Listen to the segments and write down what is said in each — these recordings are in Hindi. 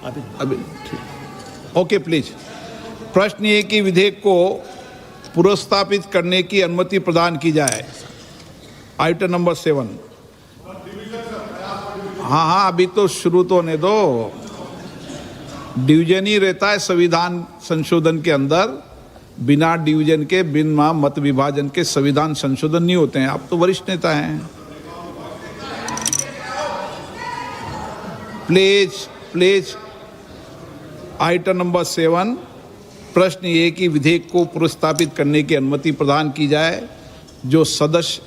अभी ठीक। Okay please. प्रश्न ये कि विधेयक को पुनर्स्थापित करने की अनुमति प्रदान की जाए। Item number 7। हाँ, अभी तो शुरू तो होने दो। डिवीजन ही रहता है संविधान संशोधन के अंदर। बिना डिवीजन के, बिना मत विभाजन के संविधान संशोधन नहीं होते हैं। आप तो वरिष्ठ नेता हैं। प्लीज। Item number 7। प्रश्न ये कि विधेयक को पुनर्स्थापित करने की अनुमति प्रदान की जाए। जो सदस्य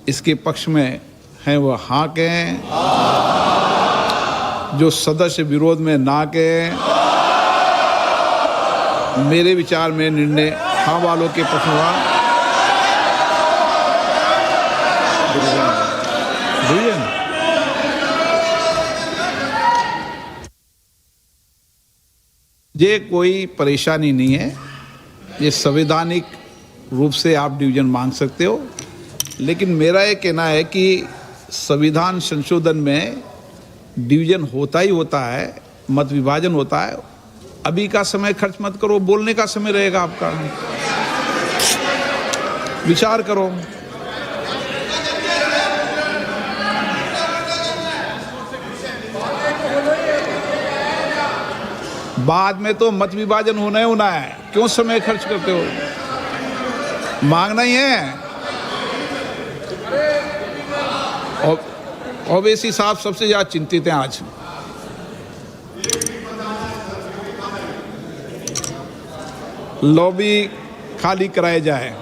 इसके पक्ष में हैं वह हाँ कहें, जो सदस्य विरोध में ना कहें। मेरे विचार में निर्णय हाँ वालों के पक्ष में हुआ। ये कोई परेशानी नहीं है। ये संवैधानिक रूप से आप डिवीजन मांग सकते हो, लेकिन मेरा ये कहना है कि संविधान संशोधन में डिवीजन होता ही होता है, मत विभाजन होता है। अभी का समय खर्च मत करो, बोलने का समय रहेगा आपका। विचार करो। बाद में तो मत विभाजन होना है। क्यों समय खर्च करते हो? मांगना ही है। ओवैसी साहब सबसे ज्यादा चिंतित हैं आज। लॉबी खाली कराया जाए।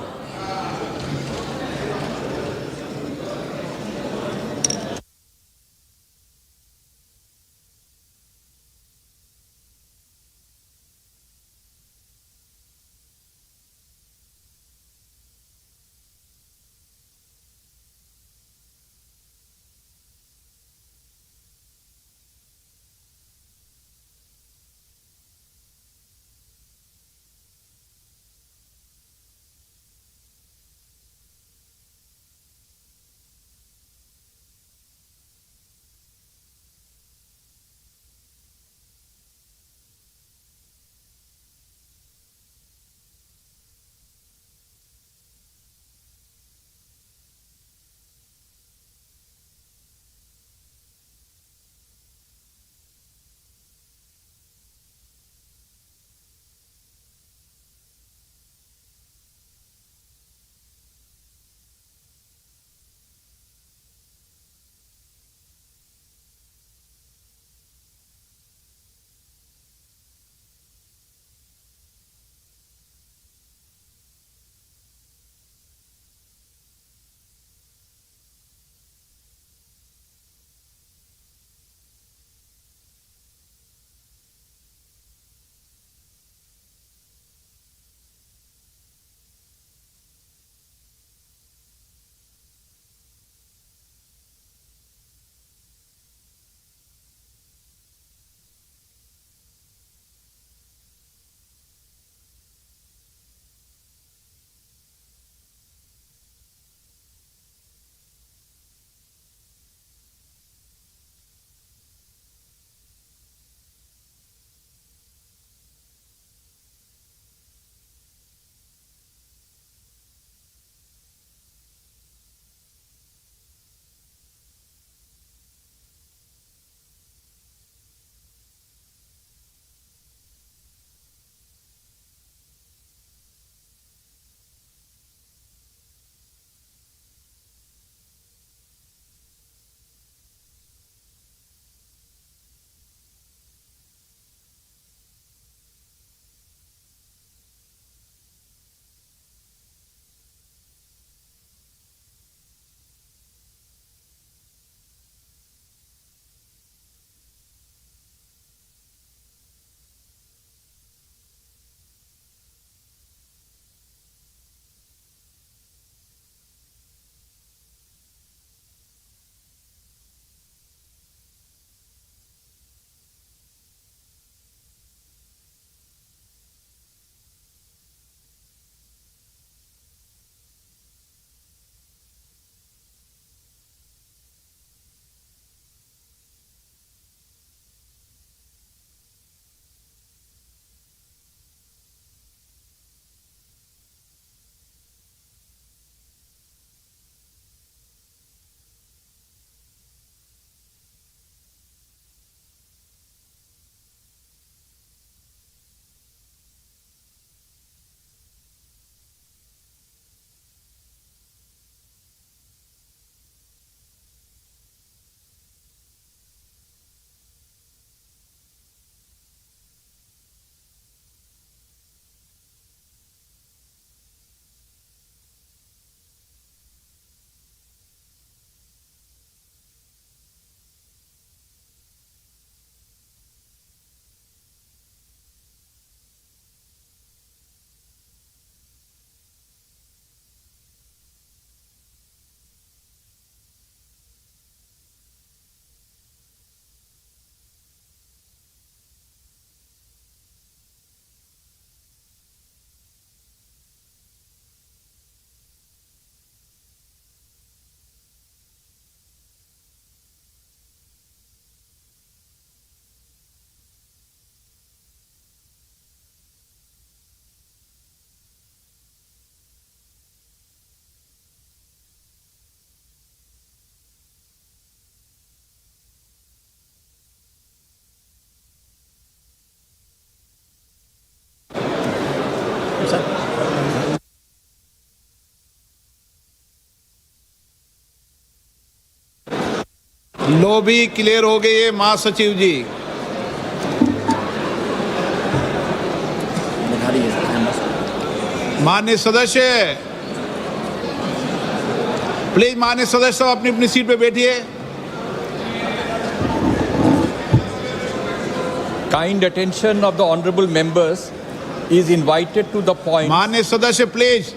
लॉबी क्लियर हो गई है महासचिव जी। माननीय सदस्य, प्लीज माननीय सदस्य सब अपनी अपनी सीट पे बैठिए। Kind attention of the honorable members is invited to the point. माननीय सदस्य प्लीज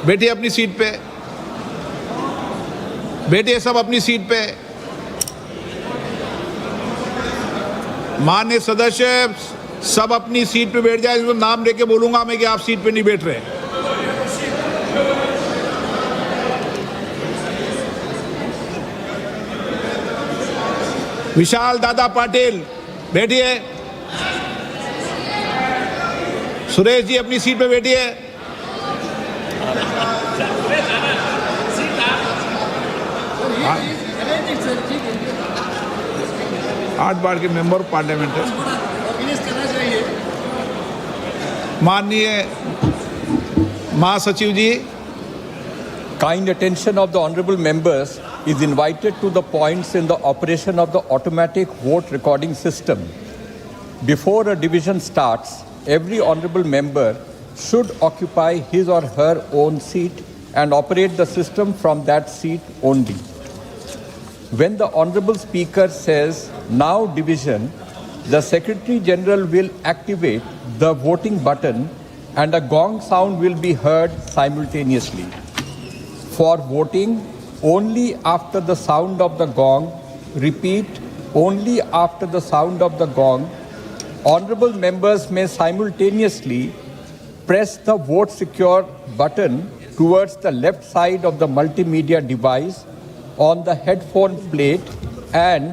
बैठिए अपनी सीट पे, बैठिए सब अपनी सीट पे। माननीय सदस्य सब अपनी सीट पे बैठ जाए। नाम लेके बोलूंगा मैं कि आप सीट पे नहीं बैठ रहे। विशाल दादा पाटिल बैठिए। सुरेश जी अपनी सीट पे बैठिए। आठ बार के मेंबर ऑफ पार्लियामेंट है। माननीय महासचिव जी। Kind attention of the honorable members is invited to the points in the operation of the automatic vote recording system. Before a division starts, every honorable member should occupy his or her own seat and operate the system from that seat only. When the honorable speaker says, "Now division," the Secretary General will activate the voting button and a gong sound will be heard simultaneously. For voting, only after the sound of the gong, repeat, only after the sound of the gong, honorable members may simultaneously press the vote secure button towards the left side of the multimedia device on the headphone plate and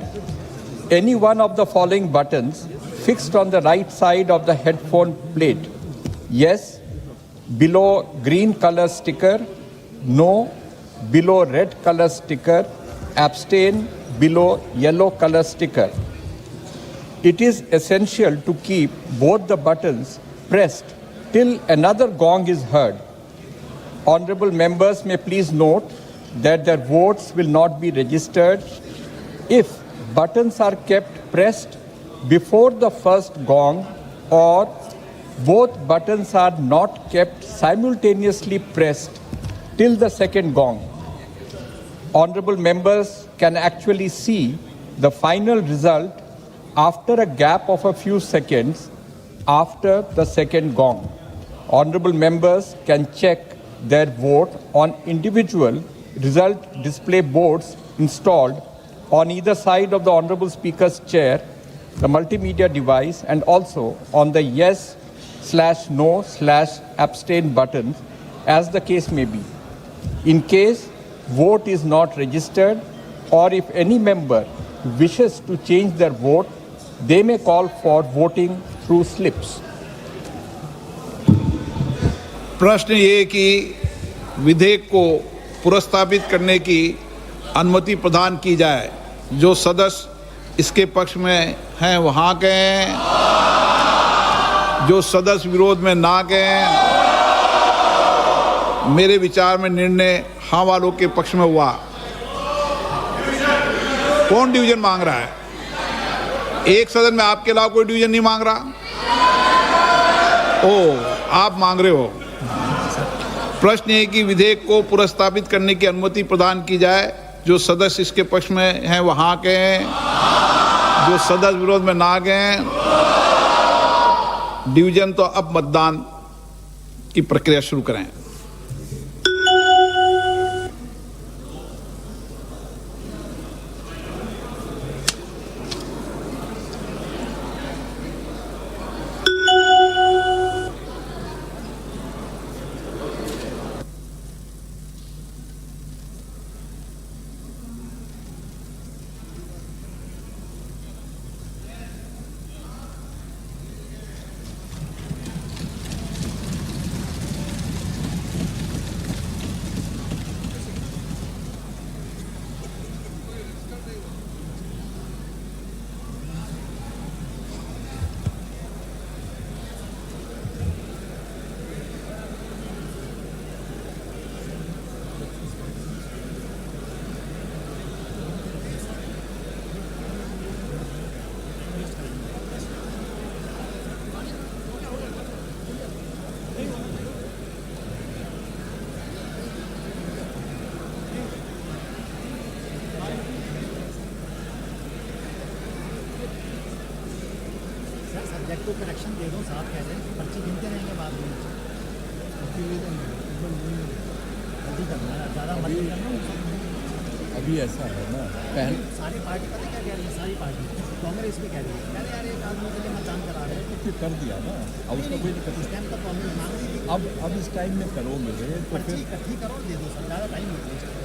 any one of the following buttons fixed on the right side of the headphone plate. Yes, below green color sticker. No, below red color sticker. Abstain, below yellow color sticker. It is essential to keep both the buttons pressed till another gong is heard. Honorable members may please note that their votes will not be registered if buttons are kept pressed before the first gong or both buttons are not kept simultaneously pressed till the second gong. Honorable members can actually see the final result after a gap of a few seconds after the second gong. Honorable members can check their vote on individual result display boards installed on either side of the Honorable Speaker's chair, the multimedia device, and also on the yes/no/abstain buttons, as the case may be. In case vote is not registered, or if any member wishes to change their vote, they may call for voting through slips. प्रश्न ये कि विधेयक को पुरस्तावित करने की अनुमति प्रदान की जाए। जो सदस्य इसके पक्ष में हैं वहाँ गए, जो सदस्य विरोध में ना गए। मेरे विचार में निर्णय हाँ वालों के पक्ष में हुआ। कौन डिवीजन मांग रहा है? एक सदन में आपके अलावा कोई डिवीजन नहीं मांग रहा? ओ, आप मांग रहे हो। प्रश्न है कि विधेयक को पुरस्तावित करने की अनुमति प्रदान की जाए। जो सदस्य इसके पक्ष में हैं वहाँ गए, जो सदस्य विरोध में ना गए। डिवीजन तो अब मतदान की प्रक्रिया शुरू करें। सब्जेक्ट को करेक्शन दे दो, साथ कह दें, पर्ची गिनते रहेंगे बाद में। जल्दी करना है, ज़्यादा मत करना। अभी ऐसा है ना, पहले सारी पार्टी पता क्या कह रही है, सारी पार्टी कांग्रेस भी कह रही है, अरे यार एक आदमी के लिए मतदान करा रहे हैं। फिर कर दिया ना, अब उसका कोई दिक्कत इस टाइम तक कांग्रेस मांग रही थी, अब इस टाइम में करोगे तो पर्ची फिर इकट्ठी करो, दे दो सर, ज़्यादा टाइम नहीं वेस्ट करो।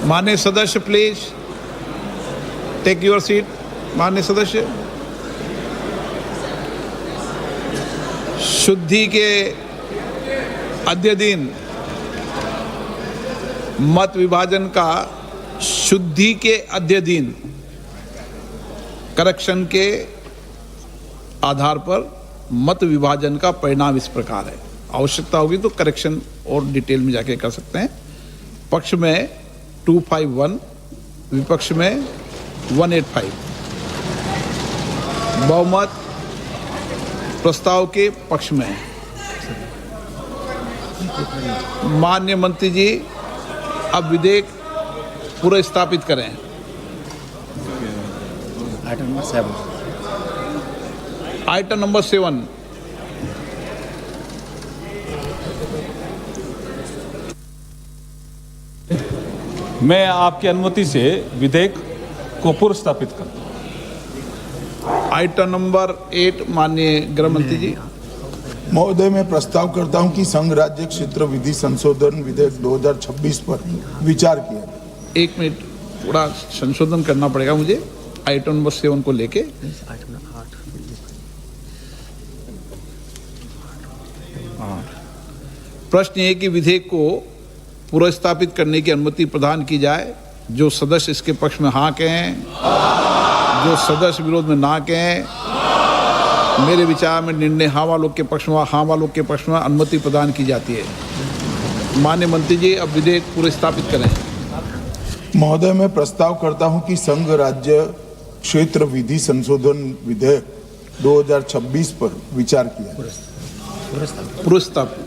माननीय सदस्य प्लीज टेक योर सीट। माननीय सदस्य, शुद्धि के आद्य दिन मत विभाजन का शुद्धि के आद्य दिन करेक्शन के आधार पर मत विभाजन का परिणाम इस प्रकार है। आवश्यकता होगी तो करेक्शन और डिटेल में जाके कर सकते हैं। पक्ष में 251, विपक्ष में 185। बहुमत प्रस्ताव के पक्ष में है। माननीय मंत्री जी अब विधेयक पुनर्स्थापित करें। Item number 7। Item number 7। मैं आपकी अनुमति से विधेयक को पुनर्स्थापित करता हूं। आइटम नंबर 8 माननीय गृह मंत्री जी। महोदय, मैं प्रस्ताव करता हूं कि संघ राज्य क्षेत्र विधि संशोधन विधेयक 2026 पर विचार किया जाए। 1 मिनट, थोड़ा संशोधन करना पड़ेगा मुझे आइटम नंबर 7 को लेके। Item number 8। प्रश्न ये कि विधेयक को पुनर्स्थापित करने की अनुमति प्रदान की जाए। जो सदस्य इसके पक्ष में हाँ कहें, जो सदस्य विरोध में ना कहें। मेरे विचार में निर्णय हाँ वालों के पक्ष में, हाँ वालों के पक्ष में अनुमति प्रदान की जाती है। माननीय मंत्री जी अब विधेयक पुनर्स्थापित करें। महोदय, मैं प्रस्ताव करता हूं कि संघ राज्य क्षेत्र विधि संशोधन विधेयक 2026 पर विचार किया जाए। पुनर्स्थापित।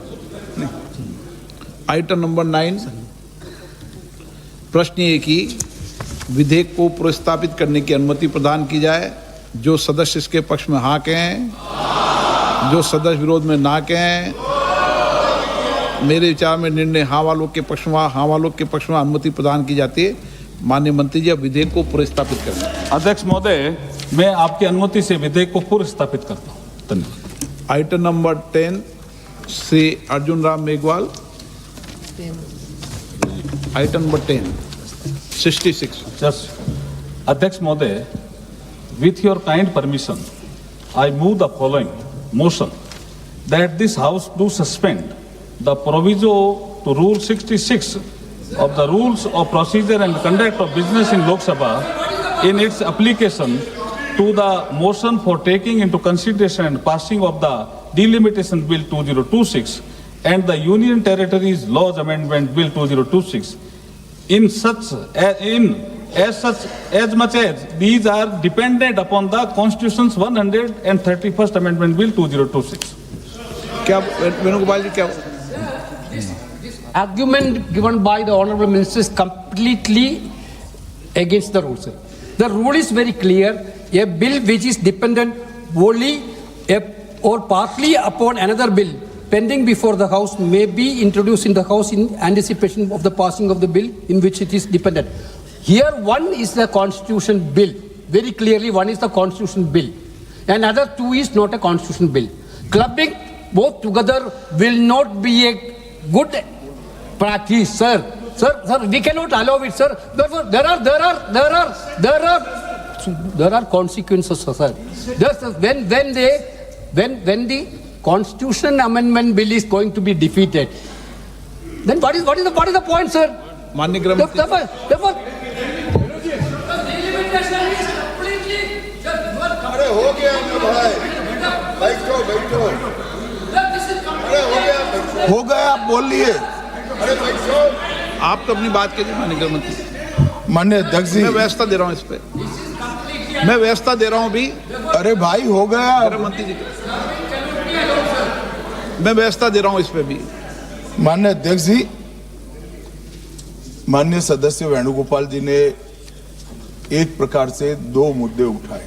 Item number 9। प्रश्न ये कि विधेयक को पुनर्स्थापित करने की अनुमति प्रदान की जाए। जो सदस्य इसके पक्ष में हाँ कहें, जो सदस्य विरोध में ना कहें। मेरे विचार में निर्णय हाँ वालों के पक्ष में, हाँ वालों के पक्ष में अनुमति प्रदान की जाती है। माननीय मंत्री जी अब विधेयक को पुनर्स्थापित करें। अध्यक्ष महोदय, मैं आपकी अनुमति से विधेयक को पुनर्स्थापित करता हूं। धन्यवाद। Item number 10 Shri Arjun Ram Meghwal. Item number 10 66। Just, अध्यक्ष महोदय, with your kind permission, I move the following motion that this House do suspend the proviso to Rule 66 of the Rules of Procedure and Conduct of Business in Lok Sabha in its application to the motion for taking into consideration and passing of the Delimitation Bill 2026 and the Union Territories Laws Amendment Bill 2026 as much as these are dependent upon the Constitution's 131st Amendment Bill 2026. क्या वेणुगोपाल जी क्या Argument given by the Honorable Minister is completely against the rules. The rule is very clear. A bill which is dependent wholly or partly upon another bill pending before the House may be introduced in the House in anticipation of the passing of the bill in which it is dependent. Here one is the Constitution bill. Very clearly one is the Constitution bill. And other two is not a Constitution bill. Clubbing both together will not be a good practice, sir. Sir, we cannot allow it, sir. Therefore, there are consequences, sir. When the Constitution Amendment Bill is going to be defeated, then what is the point, sir? माननीय गृह मंत्री Therefore, अरे हो गया भाई, बैठो बैठो, अरे हो गया, हो गया, आप बोल लिए। अरे बैठो। आप तो अपनी बात कीजिए माननीय गृह मंत्री। माननीय अध्यक्ष जी, मैं व्यवस्था दे रहा हूँ इस पे, मैं व्यवस्था दे रहा हूँ अभी अरे भाई हो गया। गृह मंत्री जी, मैं व्यवस्था दे रहा हूँ इस पे भी। माननीय अध्यक्ष जी, माननीय सदस्य वेणुगोपाल जी ने एक प्रकार से दो मुद्दे उठाए।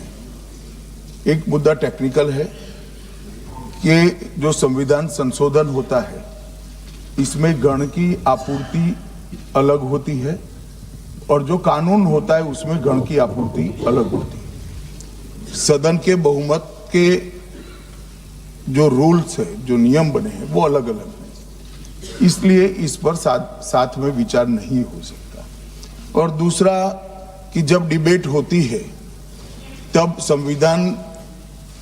एक मुद्दा टेक्निकल है कि जो संविधान संशोधन होता है इसमें गण की आपूर्ति अलग होती है और जो कानून होता है उसमें गण की आपूर्ति अलग होती है। सदन के बहुमत के जो रूल्स है, जो नियम बने हैं वो अलग अलग हैं, इसलिए इस पर साथ में विचार नहीं हो सकता। और दूसरा कि जब डिबेट होती है तब संविधान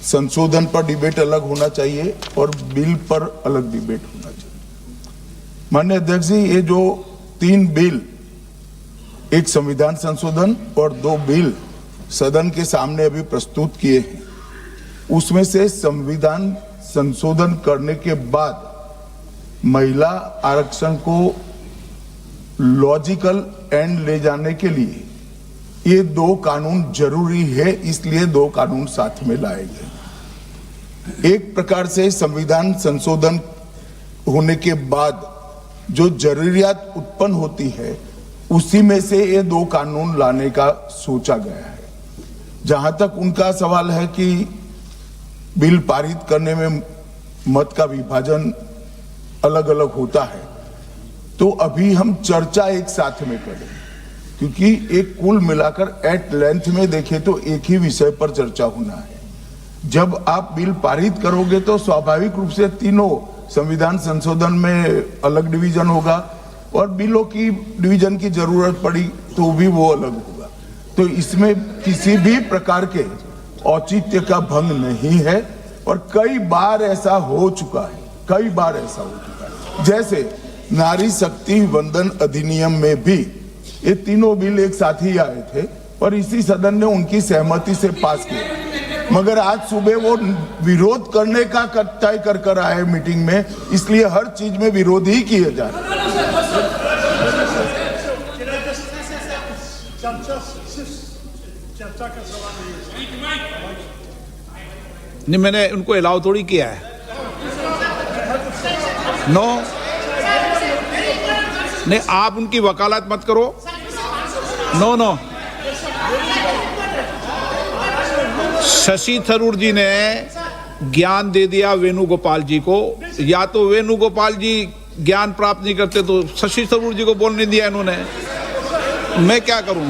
संशोधन पर डिबेट अलग होना चाहिए और बिल पर अलग डिबेट होना चाहिए। माननीय अध्यक्ष जी, ये जो 3 बिल, एक संविधान संशोधन और 2 बिल सदन के सामने अभी प्रस्तुत किए हैं, उसमें से संविधान संशोधन करने के बाद महिला आरक्षण को लॉजिकल एंड ले जाने के लिए ये 2 कानून जरूरी है, इसलिए 2 कानून साथ में लाए गए। एक प्रकार से संविधान संशोधन होने के बाद जो जरूरियात उत्पन्न होती है उसी में से ये 2 कानून लाने का सोचा गया है। जहां तक उनका सवाल है कि बिल पारित करने में मत का विभाजन अलग अलग होता है, तो अभी हम चर्चा एक साथ में करें, क्योंकि एक कुल मिलाकर एट लेंथ में देखें तो एक ही विषय पर चर्चा होना है। जब आप बिल पारित करोगे तो स्वाभाविक रूप से तीनों संविधान संशोधन में अलग डिवीजन होगा और बिलों की डिवीजन की जरूरत पड़ी तो भी वो अलग होगा। तो इसमें किसी भी प्रकार के औचित्य का भंग नहीं है और कई बार ऐसा हो चुका है, कई बार ऐसा हो चुका है। जैसे नारी शक्ति वंदन अधिनियम में भी ये तीनों बिल एक साथ ही आए थे और इसी सदन ने उनकी सहमति से पास किया, मगर आज सुबह वो विरोध करने का तय कर आए मीटिंग में, इसलिए हर चीज में विरोध ही किए जा रहे हैं। नहीं, मैंने उनको अलाउ थोड़ी किया है। नो, नहीं, आप उनकी वकालत मत करो। नो नो, शशि थरूर जी ने ज्ञान दे दिया वेणुगोपाल जी को, या तो वेणुगोपाल जी ज्ञान प्राप्त नहीं करते तो शशि थरूर जी को बोलने दिया इन्होंने। मैं क्या करूं?